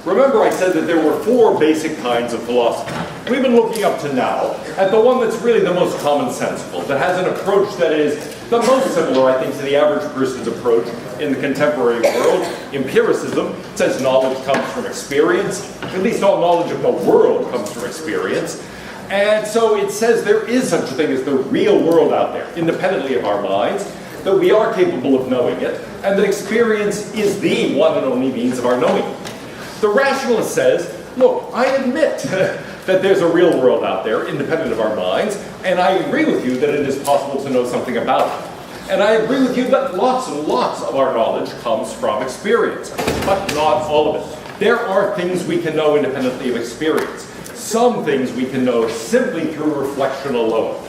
remember I said that there were four basic kinds of philosophy. We've been looking up to now at the one that's really the most commonsensical, that has an approach that is the most similar, I think, to the average person's approach in the contemporary world. Empiricism says knowledge comes from experience. At least all knowledge of the world comes from experience. And so it says there is such a thing as the real world out there, independently of our minds, that we are capable of knowing it, and that experience is the one and only means of our knowing it. The rationalist says, look, I admit that there's a real world out there, independent of our minds, and I agree with you that it is possible to know something about it. And I agree with you that lots and lots of our knowledge comes from experience, but not all of it. There are things we can know independently of experience. Some things we can know simply through reflection alone.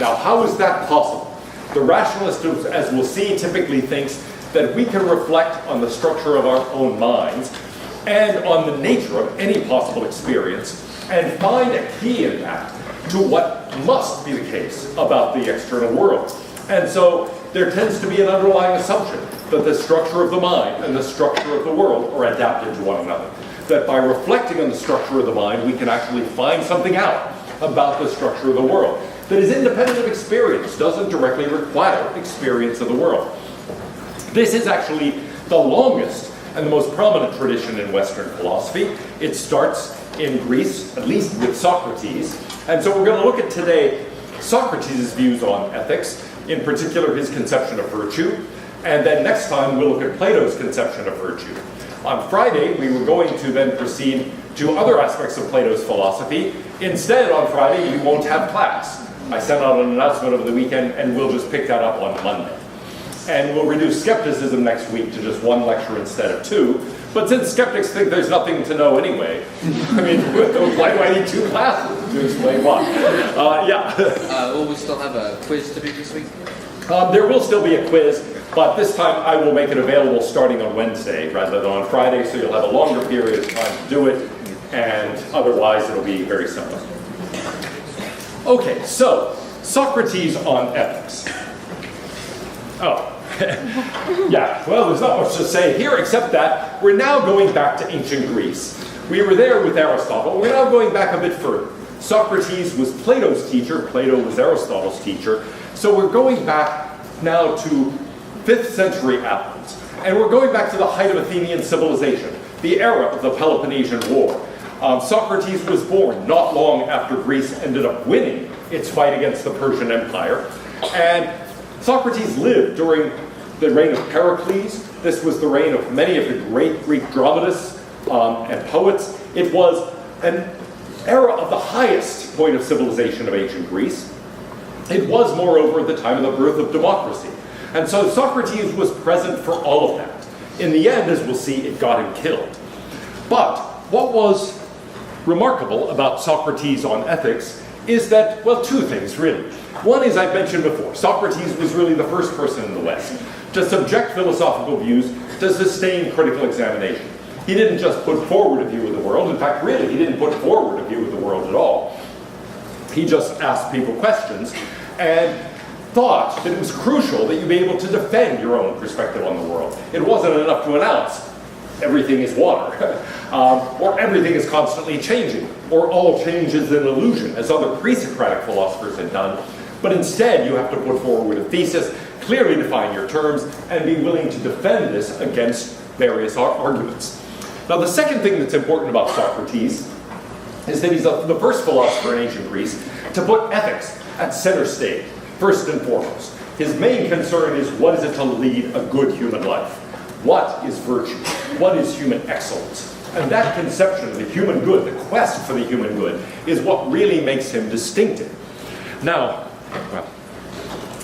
Now, how is that possible? The rationalist, as we'll see, typically thinks that we can reflect on the structure of our own minds and on the nature of any possible experience and find a key in that to what must be the case about the external world. And so there tends to be an underlying assumption that the structure of the mind and the structure of the world are adapted to one another. That by reflecting on the structure of the mind, we can actually find something out about the structure of the world that is independent of experience, doesn't directly require experience of the world. This is actually the longest and the most prominent tradition in Western philosophy. It starts in Greece, at least with Socrates. And so we're going to look at today Socrates' views on ethics, in particular his conception of virtue. And then next time we'll look at Plato's conception of virtue. On Friday, we were going to then proceed to other aspects of Plato's philosophy. Instead, on Friday, we won't have class. I sent out an announcement over the weekend, and we'll just pick that up on Monday. And we'll reduce skepticism next week to just one lecture instead of two. But since skeptics think there's nothing to know anyway, I mean, why do I need two classes to explain what? Will we still have a quiz to do this week? There will still be a quiz, but this time I will make it available starting on Wednesday rather than on Friday, so you'll have a longer period of time to do it, and otherwise it'll be very simple. Okay, so Socrates on ethics. Oh. Yeah, well, there's not much to say here except that we're now going back to ancient Greece. We were there with Aristotle. We're now going back a bit further. Socrates was Plato's teacher. Plato was Aristotle's teacher. So we're going back now to 5th century Athens. And we're going back to the height of Athenian civilization, the era of the Peloponnesian War. Socrates was born not long after Greece ended up winning its fight against the Persian Empire. And Socrates lived during the reign of Pericles. This was the reign of many of the great Greek dramatists and poets. It was an era of the highest point of civilization of ancient Greece. It was, moreover, the time of the birth of democracy. And so Socrates was present for all of that. In the end, as we'll see, it got him killed. But what was remarkable about Socrates on ethics is that, well, two things, really. One is, I mentioned before, Socrates was really the first person in the West to subject philosophical views to sustained critical examination. He didn't just put forward a view of the world. In fact, really, he didn't put forward a view of the world at all. He just asked people questions and thought that it was crucial that you be able to defend your own perspective on the world. It wasn't enough to announce everything is water, or everything is constantly changing, or all change is an illusion, as other pre-Socratic philosophers had done. But instead, you have to put forward a thesis, clearly define your terms, and be willing to defend this against various arguments. Now, the second thing that's important about Socrates is that he's the first philosopher in ancient Greece to put ethics at center stage, first and foremost. His main concern is, what is it to lead a good human life? What is virtue? What is human excellence? And that conception of the human good, the quest for the human good, is what really makes him distinctive. Now, well,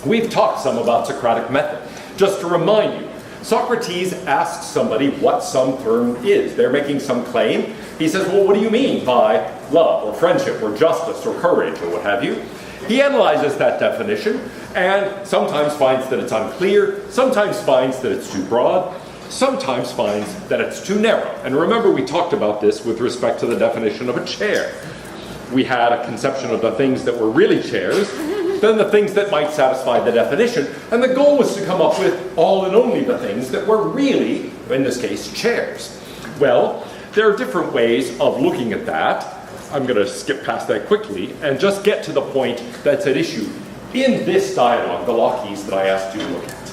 we've talked some about Socratic method. Just to remind you, Socrates asks somebody what some term is. They're making some claim. He says, well, what do you mean by love or friendship or justice or courage or what have you? He analyzes that definition and sometimes finds that it's unclear, sometimes finds that it's too broad, sometimes finds that it's too narrow. And remember, we talked about this with respect to the definition of a chair. We had a conception of the things that were really chairs, then the things that might satisfy the definition, and the goal was to come up with all and only the things that were really, in this case, chairs. Well, there are different ways of looking at that. I'm going to skip past that quickly and just get to the point that's at issue in this dialogue, the Laches, that I asked you to look at.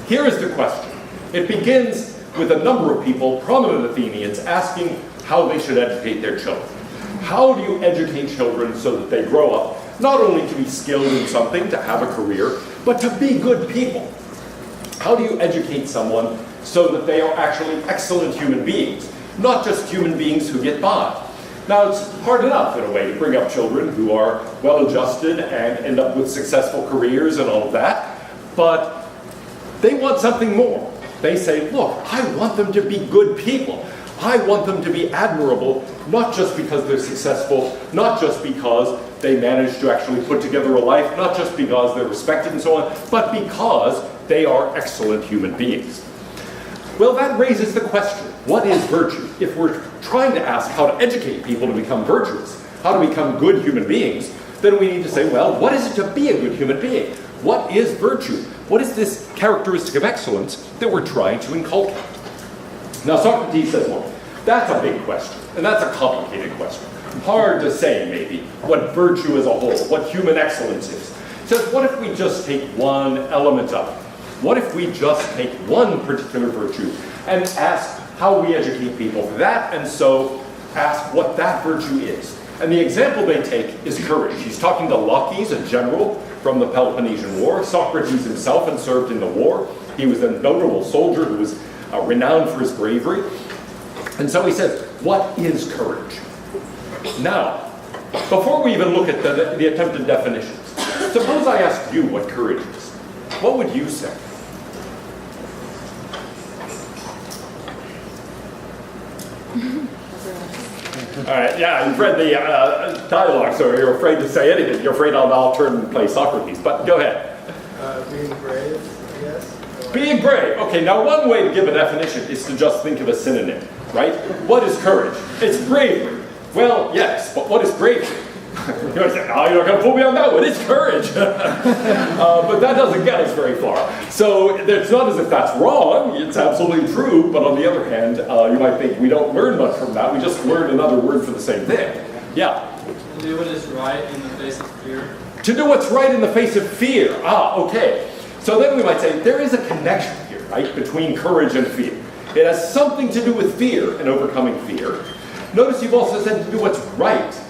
Here is the question. It begins with a number of people, prominent Athenians, asking how they should educate their children. How do you educate children so that they grow up, not only to be skilled in something, to have a career, but to be good people? How do you educate someone so that they are actually excellent human beings, not just human beings who get by? Now, it's hard enough, in a way, to bring up children who are well-adjusted and end up with successful careers and all of that, but they want something more. They say, look, I want them to be good people. I want them to be admirable, not just because they're successful, not just because they manage to actually put together a life, not just because they're respected and so on, but because they are excellent human beings. Well, that raises the question, what is virtue? If we're trying to ask how to educate people to become virtuous, how to become good human beings, then we need to say, well, what is it to be a good human being? What is virtue? What is this characteristic of excellence that we're trying to inculcate? Now, Socrates says, well, that's a big question, and that's a complicated question. Hard to say, maybe, what virtue as a whole, what human excellence is. He says, what if we just take one element of it? What if we just take one particular virtue and ask how we educate people for that, and so ask what that virtue is? And the example they take is courage. He's talking to Laches, a general from the Peloponnesian War. Socrates himself had served in the war. He was a notable soldier who was renowned for his bravery. And so he says, what is courage? Now, before we even look at the attempted definitions, suppose I asked you what courage is. What would you say? All right, yeah, you've read the dialogue, so you're afraid to say anything. You're afraid I'll turn and play Socrates, but go ahead. Being brave, I guess. Being brave. Okay, now one way to give a definition is to just think of a synonym, right? What is courage? It's bravery. Well, yes, but what is bravery? You're going to say, oh, you're not going to pull me on that one. It's courage. But that doesn't get us very far. So it's not as if that's wrong. It's absolutely true. But on the other hand, you might think we don't learn much from that. We just learn another word for the same thing. Yeah? To do what is right in the face of fear. To do what's right in the face of fear. Ah, okay. So then we might say there is a connection here, right, between courage and fear. It has something to do with fear and overcoming fear. Notice you've also said to do what's right.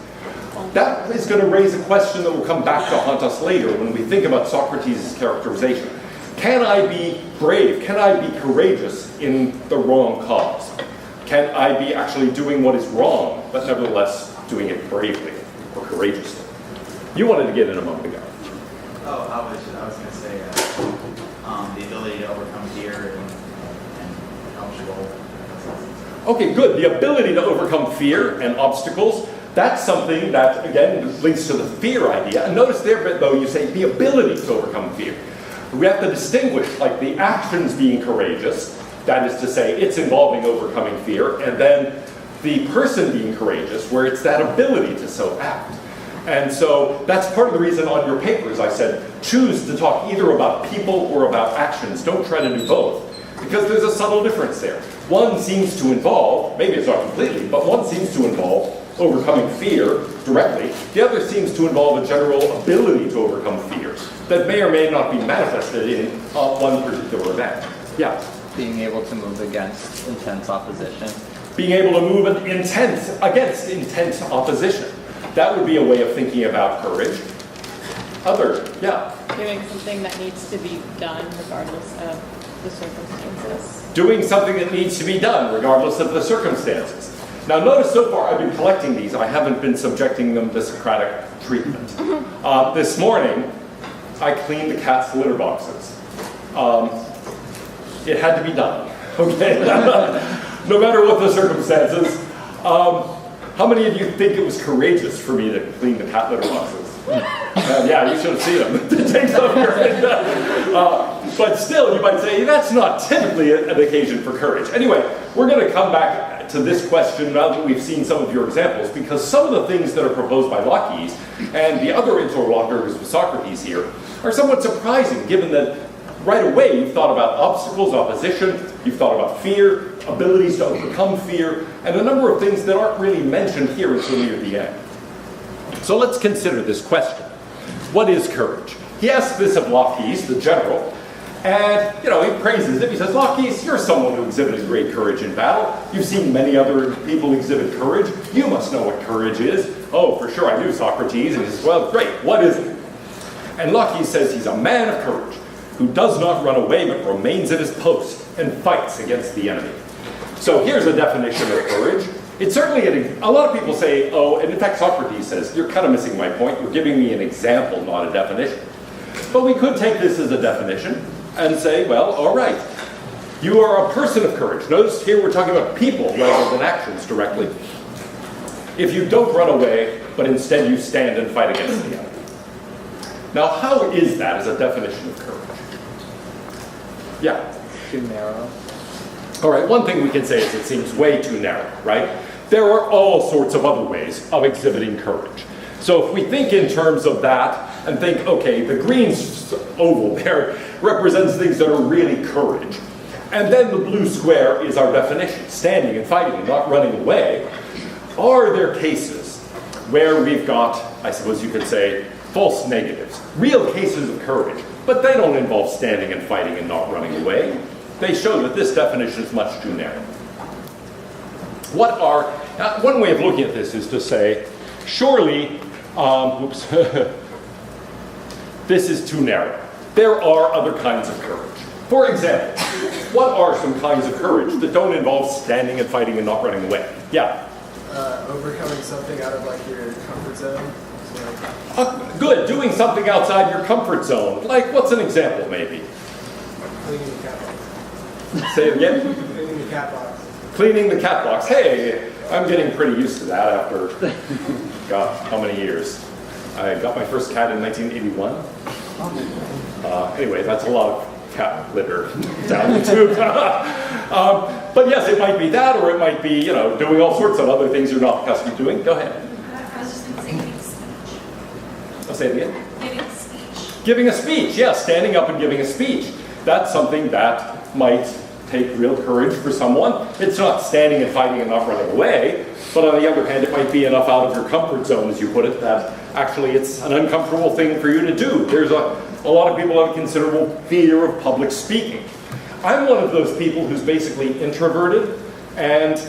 That is going to raise a question that will come back to haunt us later when we think about Socrates' characterization. Can I be brave? Can I be courageous in the wrong cause? Can I be actually doing what is wrong, but nevertheless doing it bravely or courageously? You wanted to get in a moment ago. Oh, I was going to say the ability to overcome fear and obstacles. Okay, good. The ability to overcome fear and obstacles, that's something that, again, links to the fear idea. And notice there, though, you say the ability to overcome fear. We have to distinguish, like, the actions being courageous, that is to say, it's involving overcoming fear, and then the person being courageous, where it's that ability to so act. And so that's part of the reason on your papers I said, choose to talk either about people or about actions. Don't try to do both, because there's a subtle difference there. One seems to involve, maybe it's not completely, but one seems to involve overcoming fear directly. The other seems to involve a general ability to overcome fears that may or may not be manifested in one particular event. Yeah? Being able to move against intense opposition. Being able to move against intense opposition. That would be a way of thinking about courage. Yeah? Doing something that needs to be done regardless of the circumstances. Doing something that needs to be done regardless of the circumstances. Now notice so far I've been collecting these. I haven't been subjecting them to Socratic treatment. This morning, I cleaned the cat's litter boxes. It had to be done, okay? No matter what the circumstances. How many of you think it was courageous for me to clean the cat litter boxes? Yeah, you should have seen them. It takes some courage. But still, you might say, that's not typically an occasion for courage. Anyway, we're going to come back to this question now that we've seen some of your examples, because some of the things that are proposed by Laches and the other interlocutors with Socrates here are somewhat surprising, given that right away you've thought about obstacles, opposition, you've thought about fear, abilities to overcome fear, and a number of things that aren't really mentioned here until near the end. So let's consider this question. What is courage? He asks this of Laches, the general, and, he praises him. He says, Laches, you're someone who exhibited great courage in battle. You've seen many other people exhibit courage. You must know what courage is. Oh, for sure, I do, Socrates. And he says, well, great, what is it? And Laches says he's a man of courage who does not run away but remains at his post and fights against the enemy. So here's a definition of courage. It's certainly, a lot of people say, oh, and in fact Socrates says, you're kind of missing my point. You're giving me an example, not a definition. But we could take this as a definition and say, well, all right, you are a person of courage. Notice here we're talking about people rather than actions directly. If you don't run away, but instead you stand and fight against the enemy. Now, how is that as a definition of courage? Yeah? Too narrow. All right, one thing we can say is it seems way too narrow, right? There are all sorts of other ways of exhibiting courage. So if we think in terms of that and think, okay, the green oval there represents things that are really courage. And then the blue square is our definition, standing and fighting and not running away. Are there cases where we've got, I suppose you could say, false negatives, real cases of courage, but they don't involve standing and fighting and not running away? They show that this definition is much too narrow. One way of looking at this is to say, surely, this is too narrow. There are other kinds of courage. For example, what are some kinds of courage that don't involve standing and fighting and not running away? Yeah? Overcoming something out of your comfort zone. So, Good, doing something outside your comfort zone. Like, what's an example, maybe? cleaning the cat box. Say it again? Cleaning the cat box. Cleaning the cat box. Hey, I'm getting pretty used to that after, God, how many years? I got my first cat in 1981. Anyway, that's a lot of cat litter down the tube. But yes, it might be that, or it might be, doing all sorts of other things you're not accustomed to doing. Go ahead. I was just going to say giving a speech. I'll say it again. Giving a speech. Giving a speech, yes, standing up and giving a speech. That's something that might take real courage for someone. It's not standing and fighting and not running away, but on the other hand, it might be enough out of your comfort zone, as you put it, that actually it's an uncomfortable thing for you to do. There's a lot of people have considerable fear of public speaking. I'm one of those people who's basically introverted, and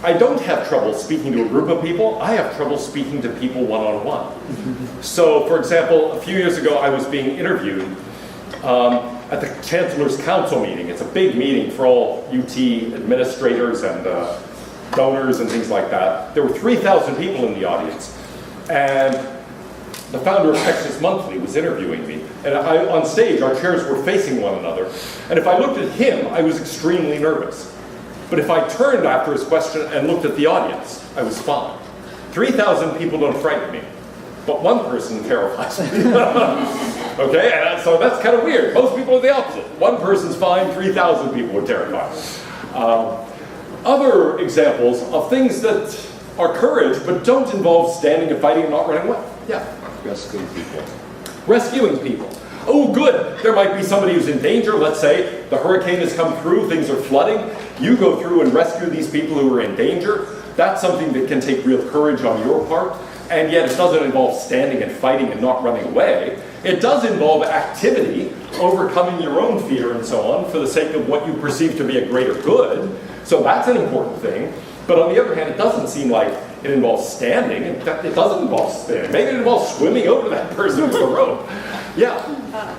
I don't have trouble speaking to a group of people. I have trouble speaking to people one-on-one. So, for example, a few years ago, I was being interviewed at the Chancellor's Council meeting. It's a big meeting for all UT administrators and donors and things like that. There were 3,000 people in the audience. And the founder of Texas Monthly was interviewing me. And on stage, our chairs were facing one another. And if I looked at him, I was extremely nervous. But if I turned after his question and looked at the audience, I was fine. 3,000 people don't frighten me. But one person terrifies me. Okay, and so that's kind of weird. Most people are the opposite. One person's fine, 3,000 people are terrified. Other examples of things that are courage, but don't involve standing and fighting and not running away. Yeah? Rescuing people. Rescuing people. Oh, good. There might be somebody who's in danger. Let's say the hurricane has come through, things are flooding. You go through and rescue these people who are in danger. That's something that can take real courage on your part. And yet it doesn't involve standing and fighting and not running away. It does involve activity, overcoming your own fear and so on for the sake of what you perceive to be a greater good. So that's an important thing. But on the other hand, it doesn't seem like it involves standing. In fact, it doesn't involve standing. Maybe it involves swimming over that person with a rope. Yeah?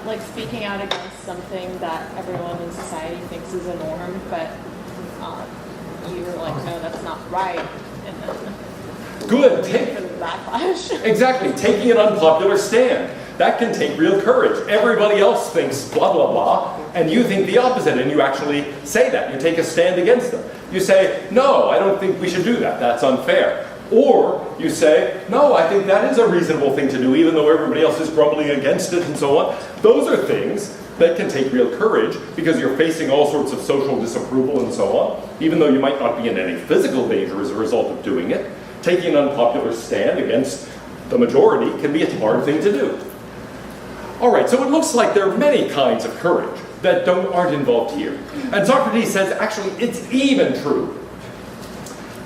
Like speaking out against something that everyone in society thinks is a norm, but you're like, no, that's not right. And then Good. for the backlash. Exactly. Taking an unpopular stand. That can take real courage. Everybody else thinks blah, blah, blah, and you think the opposite, and you actually say that. You take a stand against them. You say, no, I don't think we should do that. That's unfair. Or you say, no, I think that is a reasonable thing to do, even though everybody else is grumbling against it and so on. Those are things that can take real courage because you're facing all sorts of social disapproval and so on, even though you might not be in any physical danger as a result of doing it. Taking an unpopular stand against the majority can be a hard thing to do. All right, so it looks like there are many kinds of courage. that aren't involved here. And Socrates says, actually, it's even true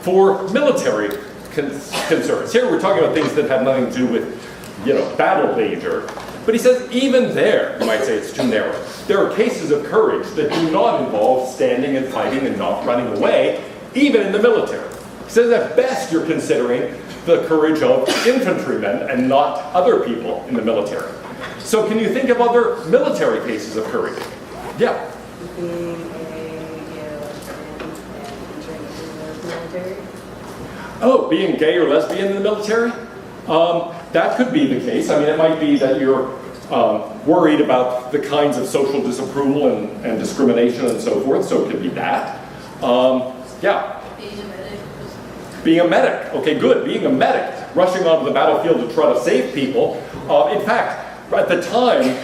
for military concerns. Here we're talking about things that have nothing to do with, battle danger. But he says, even there, you might say it's too narrow. There are cases of courage that do not involve standing and fighting and not running away, even in the military. He says, at best, you're considering the courage of infantrymen and not other people in the military. So can you think of other military cases of courage? Yeah. Being a lesbian and entering into the military? Oh, being gay or lesbian in the military? That could be the case. I mean, it might be that you're worried about the kinds of social disapproval and discrimination and so forth, so it could be that. Yeah. Being a medic. Being a medic. Okay, good. Being a medic, rushing onto the battlefield to try to save people. In fact, at the time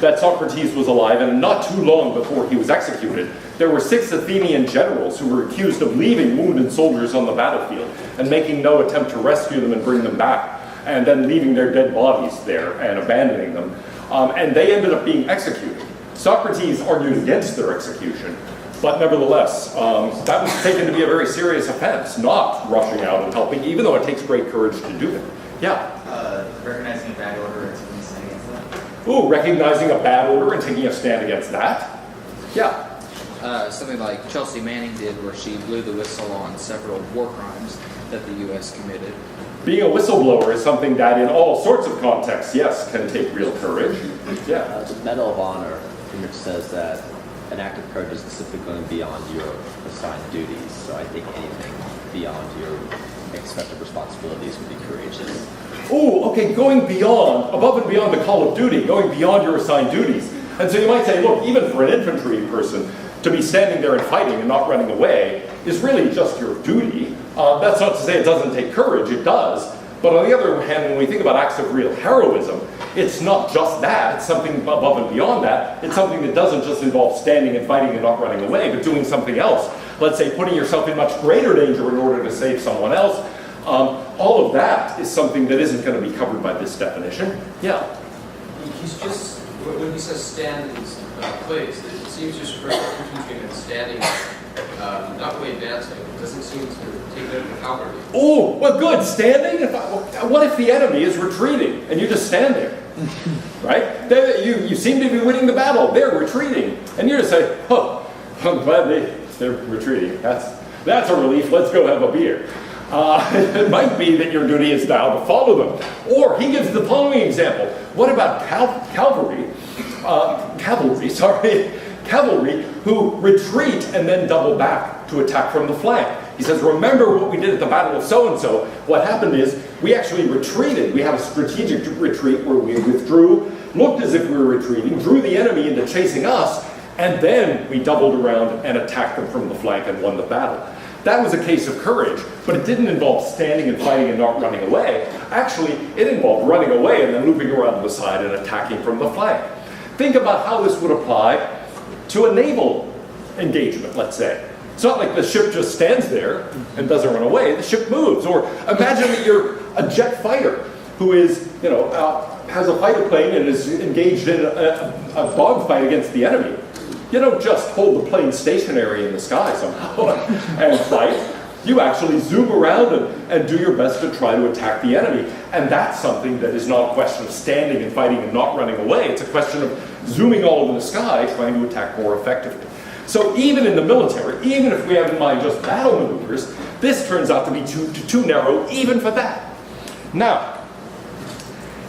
that Socrates was alive, and not too long before he was executed, there were 6 Athenian generals who were accused of leaving wounded soldiers on the battlefield and making no attempt to rescue them and bring them back, and then leaving their dead bodies there and abandoning them. And they ended up being executed. Socrates argued against their execution, but nevertheless, that was taken to be a very serious offense, not rushing out and helping, even though it takes great courage to do it. Yeah? Recognizing a bad order and taking a stand against that. Ooh, recognizing a bad order and taking a stand against that. Yeah. Something like Chelsea Manning did, where she blew the whistle on several war crimes that the U.S. committed. Being a whistleblower is something that in all sorts of contexts, yes, can take real courage. Yeah. The Medal of Honor pretty much says that an act of courage is simply going beyond your assigned duties. So I think anything beyond your expected responsibilities would be courageous. Oh, okay, going beyond, above and beyond the call of duty, going beyond your assigned duties. And so you might say, look, even for an infantry person, to be standing there and fighting and not running away is really just your duty. That's not to say it doesn't take courage, it does. But on the other hand, when we think about acts of real heroism, it's not just that, it's something above and beyond that. It's something that doesn't just involve standing and fighting and not running away, but doing something else. Let's say putting yourself in much greater danger in order to save someone else. All of that is something that isn't going to be covered by this definition. Yeah? He's just, when he says stand in place, it seems just for between standing, not really advancing. It doesn't seem to take note of the cavalry. Oh, well, good. Standing? What if the enemy is retreating and you just stand there? Right? You seem to be winning the battle. They're retreating. And you just say, oh, I'm glad they're retreating. That's a relief. Let's go have a beer. It might be that your duty is now to follow them. Or he gives the following example. What about cavalry who retreat and then double back to attack from the flank? He says, remember what we did at the Battle of so-and-so. What happened is we actually retreated. We had a strategic retreat where we withdrew, looked as if we were retreating, drew the enemy into chasing us, and then we doubled around and attacked them from the flank and won the battle. That was a case of courage, but it didn't involve standing and fighting and not running away. Actually, it involved running away and then looping around to the side and attacking from the flank. Think about how this would apply to a naval engagement, let's say. It's not like the ship just stands there and doesn't run away. The ship moves. Or imagine that you're a jet fighter who is, has a fighter plane and is engaged in a dogfight against the enemy. You don't just hold the plane stationary in the sky somehow and fight. You actually zoom around and do your best to try to attack the enemy. And that's something that is not a question of standing and fighting and not running away. It's a question of zooming all over the sky, trying to attack more effectively. So even in the military, even if we have in mind just battle maneuvers, this turns out to be too narrow even for that. Now,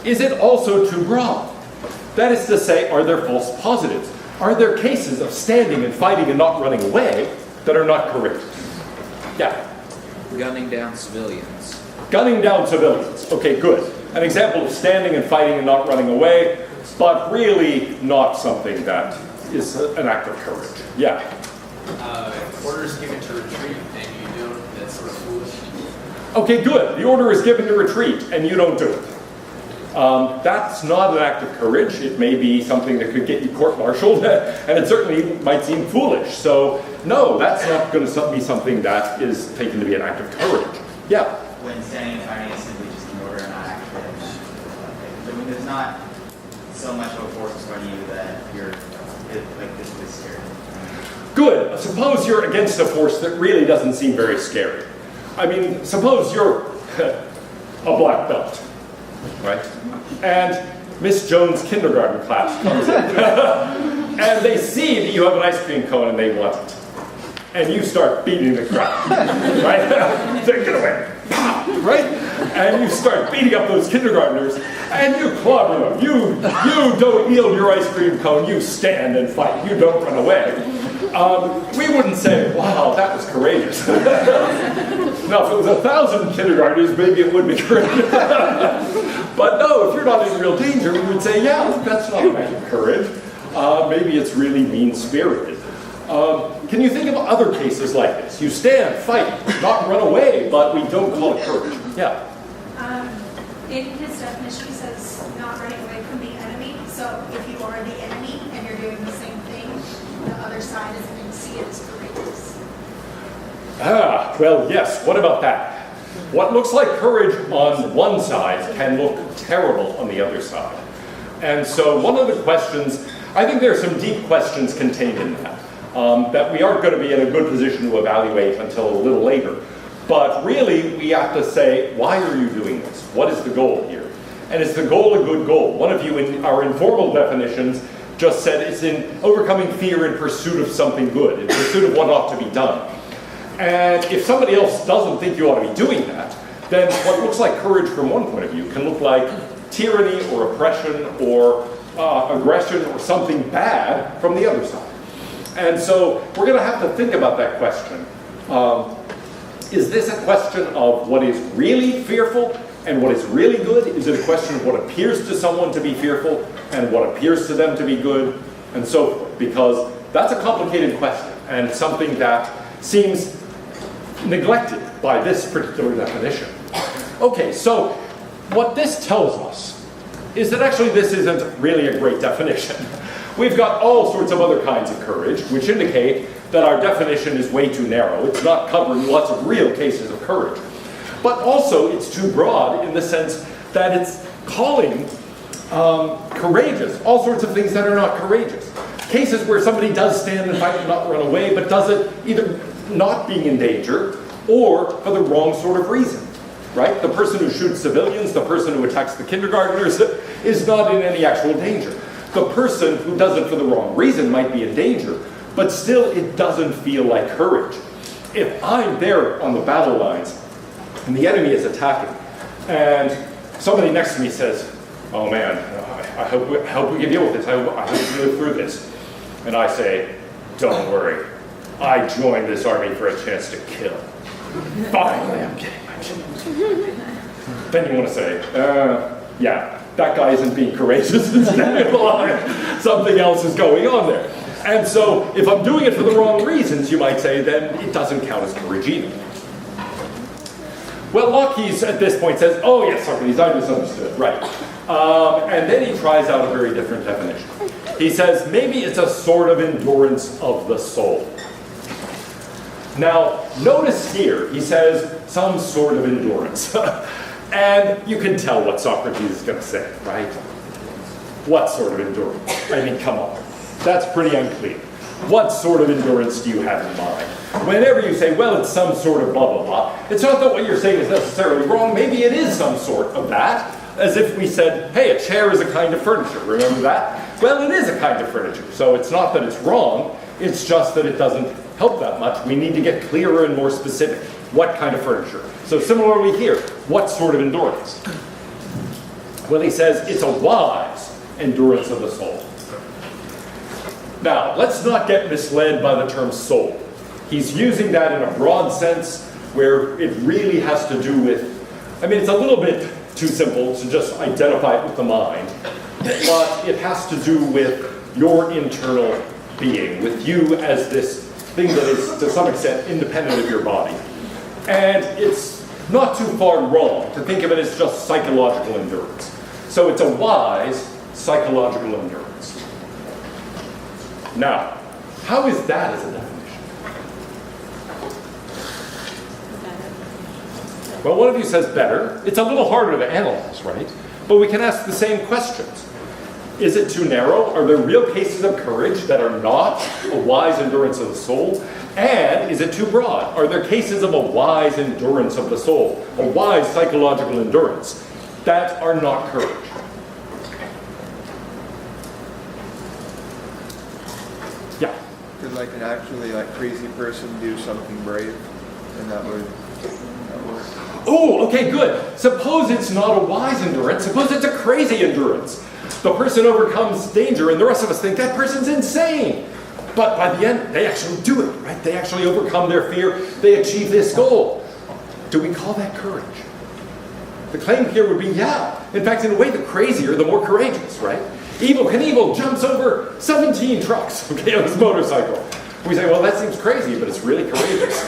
is it also too broad? That is to say, are there false positives? Are there cases of standing and fighting and not running away that are not courageous? Yeah? Gunning down civilians. Gunning down civilians. Okay, good. An example of standing and fighting and not running away, but really not something that is an act of courage. Yeah? Orders given to retreat and you don't, that's sort of foolish. Okay, good. The order is given to retreat and you don't do it. That's not an act of courage. It may be something that could get you court-martialed, and it certainly might seem foolish. So, no, that's not going to be something that is taken to be an act of courage. Yeah? When standing and fighting is simply just an order and not actually I mean, there's not so much of a force in front of you that you're like this is scary. Good. Suppose you're against a force that really doesn't seem very scary. I mean, suppose you're a black belt, right? And Miss Jones' kindergarten class comes in. And they see that you have an ice cream cone and they want it. And you start beating the crowd, right? Say, get away, right? And you start beating up those kindergartners, and you clobber them. You don't yield your ice cream cone. You stand and fight. You don't run away. We wouldn't say, wow, that was courageous. Now, if it was 1,000 kindergartners, maybe it would be courageous. But no, if you're not in real danger, we would say, yeah, that's not a matter of courage. Maybe it's really mean-spirited. Can you think of other cases like this? You stand, fight, not run away, but we don't call it courage. Yeah? In his definition, he says not running away from the enemy. So if you are the enemy and you're doing the same thing, the other side isn't going to see it as courageous. Ah, well, yes. What about that? What looks like courage on one side can look terrible on the other side. And so one of the questions, I think there are some deep questions contained in that we aren't going to be in a good position to evaluate until a little later. But really, we have to say, why are you doing this? What is the goal here? And is the goal a good goal? One of you in our informal definitions just said it's in overcoming fear in pursuit of something good, in pursuit of what ought to be done. And if somebody else doesn't think you ought to be doing that, then what looks like courage from one point of view can look like tyranny or oppression or aggression or something bad from the other side. And so we're going to have to think about that question. Is this a question of what is really fearful and what is really good? Is it a question of what appears to someone to be fearful and what appears to them to be good? And so forth. Because that's a complicated question and something that seems neglected by this particular definition. Okay, so what this tells us is that actually this isn't really a great definition. We've got all sorts of other kinds of courage, which indicate that our definition is way too narrow. It's not covering lots of real cases of courage. But also, it's too broad in the sense that it's calling courageous all sorts of things that are not courageous. Cases where somebody does stand and fight and not run away, but does it either not being in danger or for the wrong sort of reason. Right? The person who shoots civilians, the person who attacks the kindergartners is not in any actual danger. The person who does it for the wrong reason might be in danger, but still it doesn't feel like courage. If I'm there on the battle lines and the enemy is attacking, and somebody next to me says, oh man, I hope we can deal with this, I hope we live through this. And I say, don't worry, I joined this army for a chance to kill. Finally, I'm getting my chance. Then you want to say, yeah, that guy isn't being courageous, it's standing in the line. Something else is going on there. And so, if I'm doing it for the wrong reasons, you might say, then it doesn't count as courage either. Well, Laches at this point says, oh yes, Socrates, I misunderstood, right. And then he tries out a very different definition. He says, maybe it's a sort of endurance of the soul. Now, notice here, he says, some sort of endurance. And you can tell what Socrates is going to say, right? What sort of endurance? I mean, come on. That's pretty unclear. What sort of endurance do you have in mind? Whenever you say, well, it's some sort of blah, blah, blah, it's not that what you're saying is necessarily wrong. Maybe it is some sort of that. As if we said, hey, a chair is a kind of furniture. Remember that? Well, it is a kind of furniture. So it's not that it's wrong. It's just that it doesn't help that much. We need to get clearer and more specific. What kind of furniture? So similarly here, what sort of endurance? Well, he says it's a wise endurance of the soul. Now, let's not get misled by the term soul. He's using that in a broad sense where it really has to do with, I mean, it's a little bit too simple to just identify it with the mind, but it has to do with your internal being, with you as this thing that is, to some extent, independent of your body. And it's not too far wrong to think of it as just psychological endurance. So it's a wise psychological endurance. Now, how is that as a definition? Well, one of you says better. It's a little harder to analyze, right? But we can ask the same questions. Is it too narrow? Are there real cases of courage that are not a wise endurance of the soul? And is it too broad? Are there cases of a wise endurance of the soul, a wise psychological endurance, that are not courage? Yeah. Could like an actually like crazy person do something brave, and that would work? Oh, okay, good. Suppose it's not a wise endurance. Suppose it's a crazy endurance. The person overcomes danger, and the rest of us think that person's insane. But by the end, they actually do it, right? They actually overcome their fear. They achieve this goal. Do we call that courage? The claim here would be, yeah. In fact, in a way, the crazier, the more courageous, right? Evel Knievel jumps over 17 trucks, okay, on his motorcycle. We say, well, that seems crazy, but it's really courageous.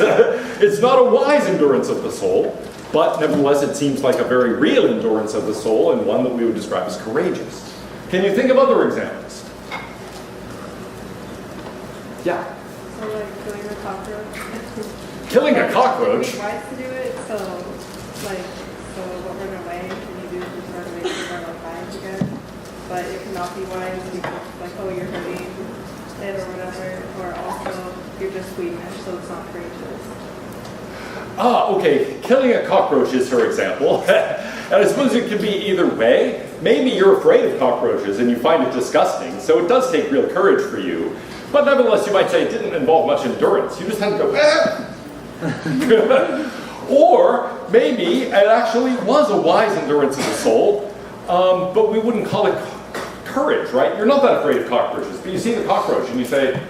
It's not a wise endurance of the soul, but nevertheless, it seems like a very real endurance of the soul, and one that we would describe as courageous. Can you think of other examples? Yeah. So like killing a cockroach. Killing a cockroach? It'd be wise to do it, so what run away, can you do it to run away from our lives again? But it cannot be wise because like, oh, you're hurting it or whatever, or also you're just squeamish, so it's not courageous. Okay, killing a cockroach is her example. And I suppose it could be either way. Maybe you're afraid of cockroaches and you find it disgusting, so it does take real courage for you. But nevertheless, you might say it didn't involve much endurance. You just had to go, ah! Or maybe it actually was a wise endurance of the soul, but we wouldn't call it courage, right? You're not that afraid of cockroaches, but you see the cockroach and you say,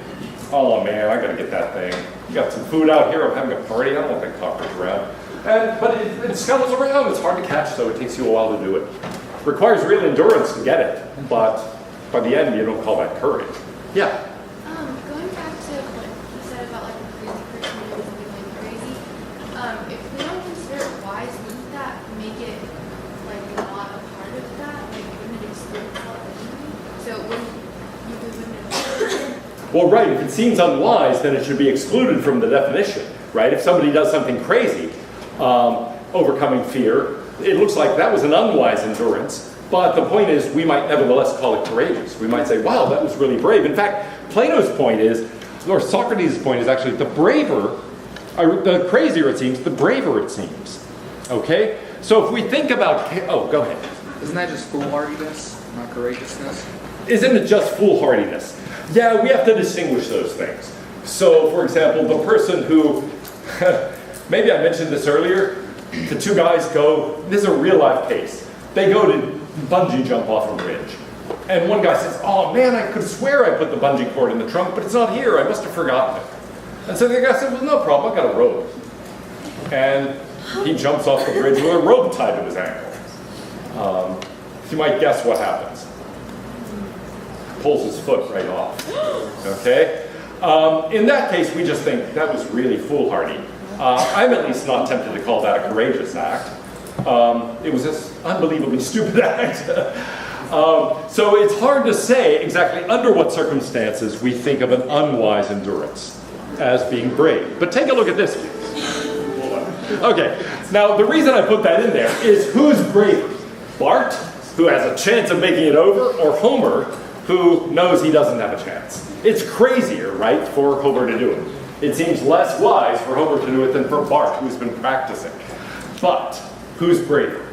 oh man, I gotta get that thing. You got some food out here, I'm having a party, I don't want that cockroach around. But it scuttles around, it's hard to catch, so it takes you a while to do it. Requires real endurance to get it, but by the end, you don't call that courage. Yeah? Going back to what you said about like a crazy person doing something like crazy, if we don't consider it wise, wouldn't that make it like not a part of that? Like, wouldn't it exclude itself anyway? So you wouldn't. Well, right, if it seems unwise, then it should be excluded from the definition, right? If somebody does something crazy, overcoming fear, it looks like that was an unwise endurance, but the point is we might nevertheless call it courageous. We might say, wow, that was really brave. In fact, Plato's point is, or Socrates' point is actually the the crazier it seems, the braver it seems. Okay? So if we think about, go ahead. Isn't that just foolhardiness, not courageousness? Isn't it just foolhardiness? Yeah, we have to distinguish those things. So, for example, the person who, maybe I mentioned this earlier, the two guys go, this is a real life case. They go to bungee jump off a bridge. And one guy says, oh man, I could swear I put the bungee cord in the trunk, but it's not here, I must have forgotten it. And so the guy said, well, no problem, I got a rope. And he jumps off the bridge with a rope tied to his ankle. You might guess what happens. Pulls his foot right off. Okay? In that case, we just think that was really foolhardy. I'm at least not tempted to call that a courageous act. It was this unbelievably stupid act. So it's hard to say exactly under what circumstances we think of an unwise endurance as being brave. But take a look at this. Okay, now the reason I put that in there is who's braver? Bart, who has a chance of making it over, or Homer, who knows he doesn't have a chance? It's crazier, right, for Homer to do it. It seems less wise for Homer to do it than for Bart, who's been practicing. But who's braver?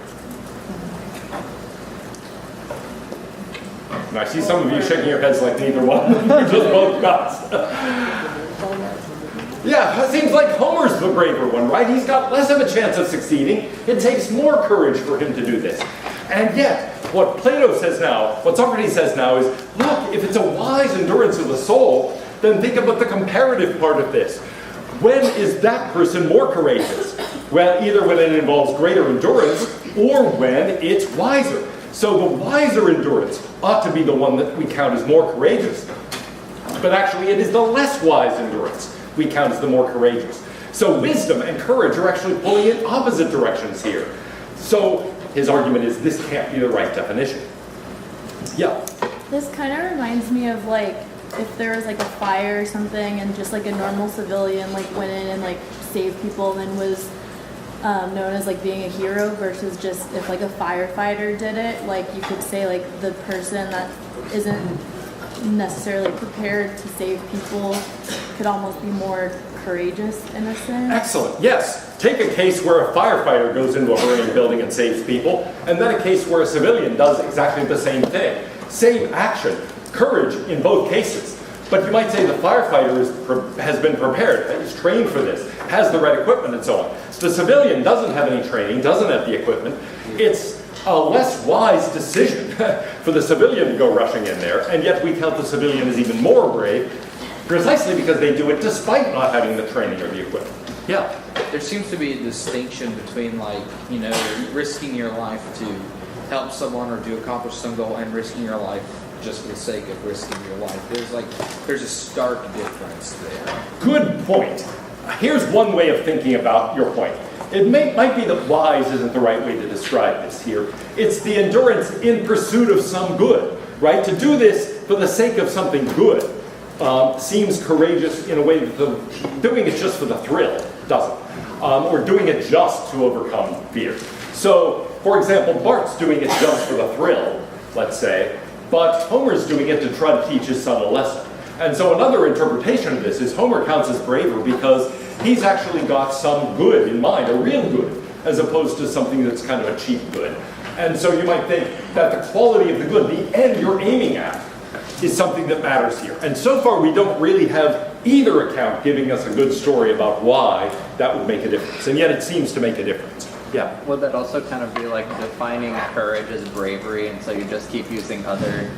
And I see some of you shaking your heads like neither one. You're just both nuts. Yeah, it seems like Homer's the braver one, right? He's got less of a chance of succeeding. It takes more courage for him to do this. And yet, what Plato says now, what Socrates says now is, look, if it's a wise endurance of the soul, then think about the comparative part of this. When is that person more courageous? Well, either when it involves greater endurance, or when it's wiser. So the wiser endurance ought to be the one that we count as more courageous. But actually, it is the less wise endurance we count as the more courageous. So wisdom and courage are actually pulling in opposite directions here. So his argument is this can't be the right definition. Yeah? This kind of reminds me of like if there was like a fire or something and just like a normal civilian like went in and like saved people and then was known as like being a hero versus just if like a firefighter did it, like you could say like the person that isn't necessarily prepared to save people could almost be more courageous in a sense. Excellent, yes. Take a case where a firefighter goes into a burning building and saves people, and then a case where a civilian does exactly the same thing. Same action, courage in both cases. But you might say the firefighter has been prepared, is trained for this, has the right equipment and so on. The civilian doesn't have any training, doesn't have the equipment. It's a less wise decision for the civilian to go rushing in there, and yet we tell the civilian is even more brave, precisely because they do it despite not having the training or the equipment. Yeah? There seems to be a distinction between, like, you know, risking your life to help someone or to accomplish some goal and risking your life just for the sake of risking your life. There's a stark difference there. Good point. Here's one way of thinking about your point. It might be that wise isn't the right way to describe this here. It's the endurance in pursuit of some good, right? To do this for the sake of something good seems courageous in a way that doing it just for the thrill doesn't. Or doing it just to overcome fear. So, for example, Bart's doing it just for the thrill, let's say, but Homer's doing it to try to teach his son a lesson. And so another interpretation of this is Homer counts as braver because he's actually got some good in mind, a real good, as opposed to something that's kind of a cheap good. And so you might think that the quality of the good, the end you're aiming at, is something that matters here. And so far we don't really have either account giving us a good story about why that would make a difference. And yet it seems to make a difference. Yeah. Would that also kind of be like defining courage as bravery, and so you just keep using other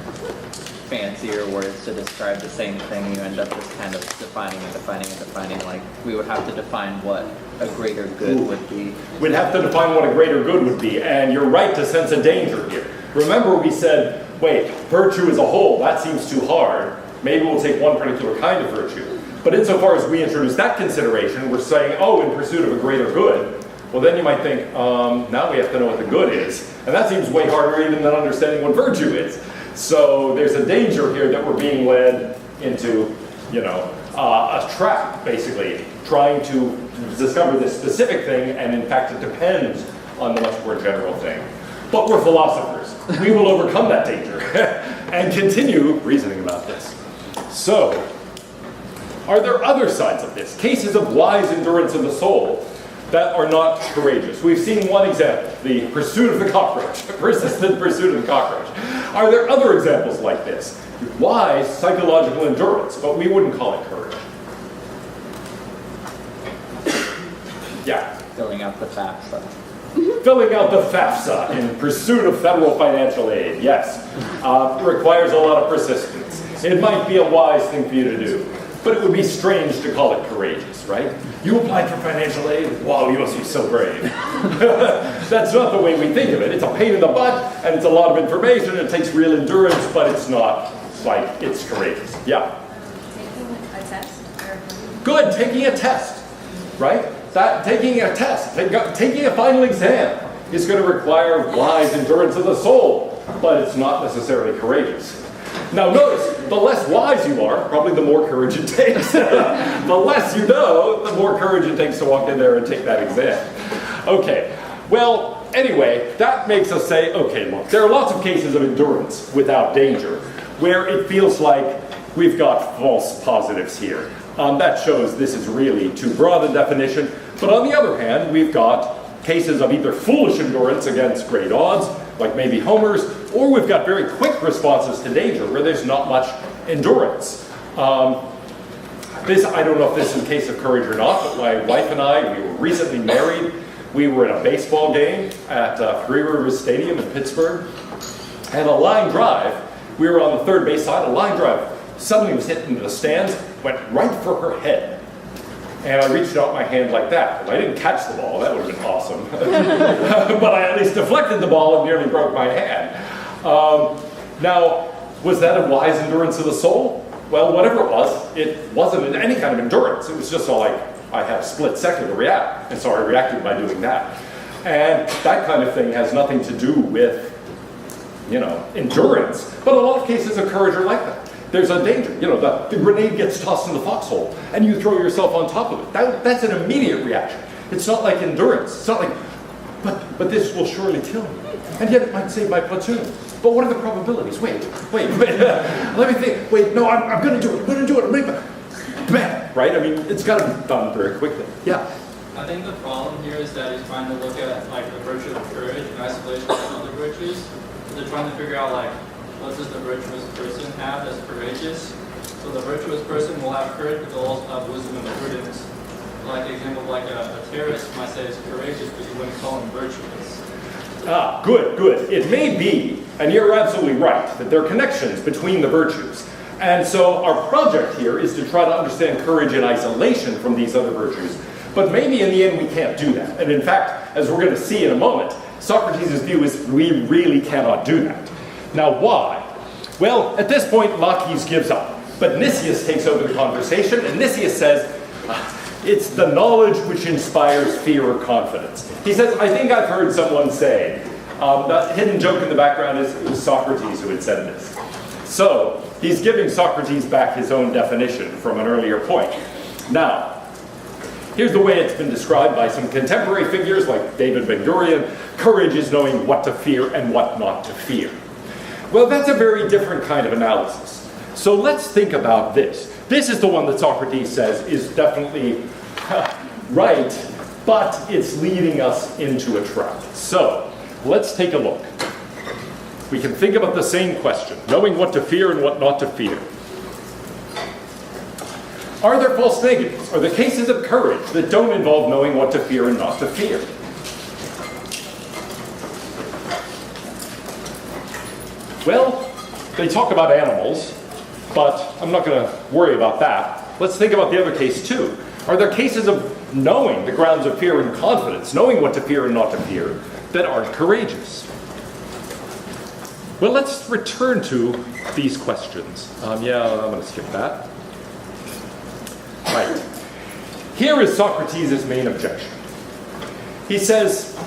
fancier words to describe the same thing, you end up just kind of defining, like we would have to define what a greater good would be. We'd have to define what a greater good would be, and you're right to sense a danger here. Remember we said, wait, virtue as a whole, that seems too hard. Maybe we'll take one particular kind of virtue. But insofar as we introduce that consideration, we're saying, oh, in pursuit of a greater good, well then you might think, now we have to know what the good is. And that seems way harder even than understanding what virtue is. So there's a danger here that we're being led into, a trap, basically, trying to discover this specific thing, and in fact it depends on the much more general thing. But we're philosophers. We will overcome that danger and continue reasoning about this. So, are there other sides of this? Cases of wise endurance of the soul that are not courageous. We've seen one example, the pursuit of the cockroach, the persistent pursuit of the cockroach. Are there other examples like this? Wise psychological endurance, but we wouldn't call it courage. Yeah? Filling out the FAFSA. Filling out the FAFSA in pursuit of federal financial aid, yes. Requires a lot of persistence. It might be a wise thing for you to do, but it would be strange to call it courageous, right? You applied for financial aid? Wow, you must be so brave. That's not the way we think of it. It's a pain in the butt, and it's a lot of information, it takes real endurance, but it's not like it's courageous. Yeah? Taking a test? Good, taking a test, right? Taking a test, taking a final exam is going to require wise endurance of the soul, but it's not necessarily courageous. Now notice, the less wise you are, probably the more courage it takes. The less you know, the more courage it takes to walk in there and take that exam. Okay, well, anyway, that makes us say, okay, look, there are lots of cases of endurance without danger, where it feels like we've got false positives here. That shows this is really too broad a definition. But on the other hand, we've got cases of either foolish endurance against great odds, like maybe Homer's, or we've got very quick responses to danger where there's not much endurance. I don't know if this is a case of courage or not, but my wife and I, we were recently married. We were in a baseball game at Three Rivers Stadium in Pittsburgh, and a line drive, we were on the third base side, a line drive suddenly was hit into the stands, went right for her head. And I reached out my hand like that. I didn't catch the ball, that would have been awesome. But I at least deflected the ball and nearly broke my hand. Now, was that a wise endurance of the soul? Well, whatever it wasn't any kind of endurance. It was just all like, I had a split second to react, and so I reacted by doing that. And that kind of thing has nothing to do with, endurance. But a lot of cases of courage are like that. There's a danger. The grenade gets tossed in the foxhole, and you throw yourself on top of it. That's an immediate reaction. It's not like endurance. It's not like, but this will surely kill me. And yet it might save my platoon. But what are the probabilities? Wait. Let me think. Wait, no, I'm going to do it. I'm going to do it. Bam, right? I mean, it's got to be done very quickly. Yeah. I think the problem here is that he's trying to look at like the virtue of courage in isolation from other virtues. So they're trying to figure out like what does the virtuous person have that's courageous. So the virtuous person will have courage, but they'll also have wisdom and prudence. Like the example of like a terrorist might say is courageous, but you wouldn't call him virtuous. Ah, good. It may be, and you're absolutely right, that there are connections between the virtues. And so our project here is to try to understand courage in isolation from these other virtues. But maybe in the end we can't do that. And in fact, as we're going to see in a moment, Socrates' view is we really cannot do that. Now why? Well, at this point, Laches gives up. But Nicias takes over the conversation, and Nicias says, it's the knowledge which inspires fear or confidence. He says, I think I've heard someone say, the hidden joke in the background is it was Socrates who had said this. So, he's giving Socrates back his own definition from an earlier point. Now, here's the way it's been described by some contemporary figures like David Ben-Gurion. Courage is knowing what to fear and what not to fear. Well, that's a very different kind of analysis. So let's think about this. This is the one that Socrates says is definitely right, but it's leading us into a trap. So let's take a look. We can think about the same question, knowing what to fear and what not to fear. Are there false negatives? Are there cases of courage that don't involve knowing what to fear and not to fear? Well, they talk about animals, but I'm not going to worry about that. Let's think about the other case too. Are there cases of knowing the grounds of fear and confidence, knowing what to fear and not to fear, that aren't courageous? Well, let's return to these questions. I'm going to skip that. Right. Here is Socrates' main objection. He says,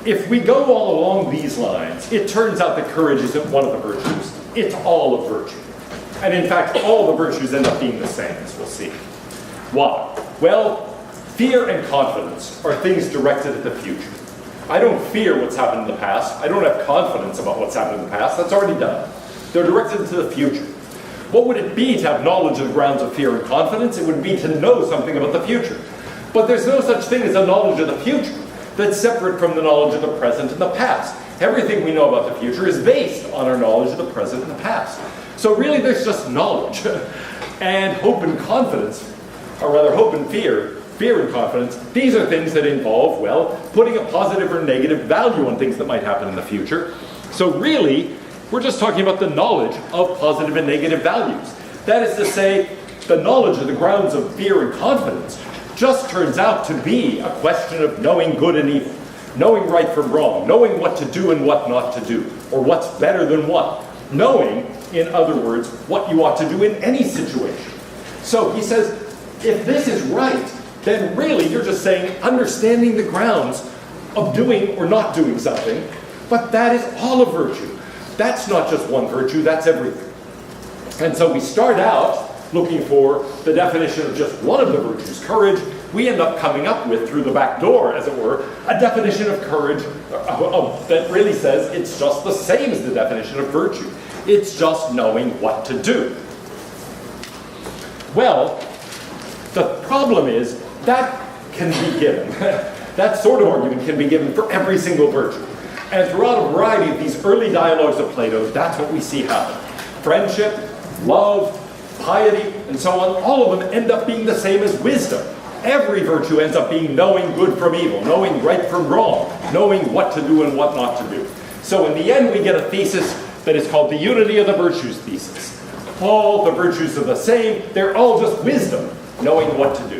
if we go all along these lines, it turns out that courage isn't one of the virtues. It's all a virtue. And in fact, all the virtues end up being the same, as we'll see. Why? Well, fear and confidence are things directed at the future. I don't fear what's happened in the past. I don't have confidence about what's happened in the past. That's already done. They're directed to the future. What would it be to have knowledge of the grounds of fear and confidence? It would be to know something about the future. But there's no such thing as a knowledge of the future that's separate from the knowledge of the present and the past. Everything we know about the future is based on our knowledge of the present and the past. So really there's just knowledge. And hope and confidence, or rather hope and fear and confidence, these are things that involve, well, putting a positive or negative value on things that might happen in the future. So really, we're just talking about the knowledge of positive and negative values. That is to say, the knowledge of the grounds of fear and confidence just turns out to be a question of knowing good and evil, knowing right from wrong, knowing what to do and what not to do, or what's better than what. Knowing, in other words, what you ought to do in any situation. So he says, if this is right, then really you're just saying understanding the grounds of doing or not doing something, but that is all a virtue. That's not just one virtue, that's everything. And so we start out looking for the definition of just one of the virtues, courage. We end up coming up with, through the back door, as it were, a definition of courage that really says it's just the same as the definition of virtue. It's just knowing what to do. Well, the problem is that can be given. That sort of argument can be given for every single virtue. And throughout a variety of these early dialogues of Plato, that's what we see happen. Friendship, love, piety, and so on, all of them end up being the same as wisdom. Every virtue ends up being knowing good from evil, knowing right from wrong, knowing what to do and what not to do. So in the end, we get a thesis that is called the unity of the virtues thesis. All the virtues are the same. They're all just wisdom, knowing what to do.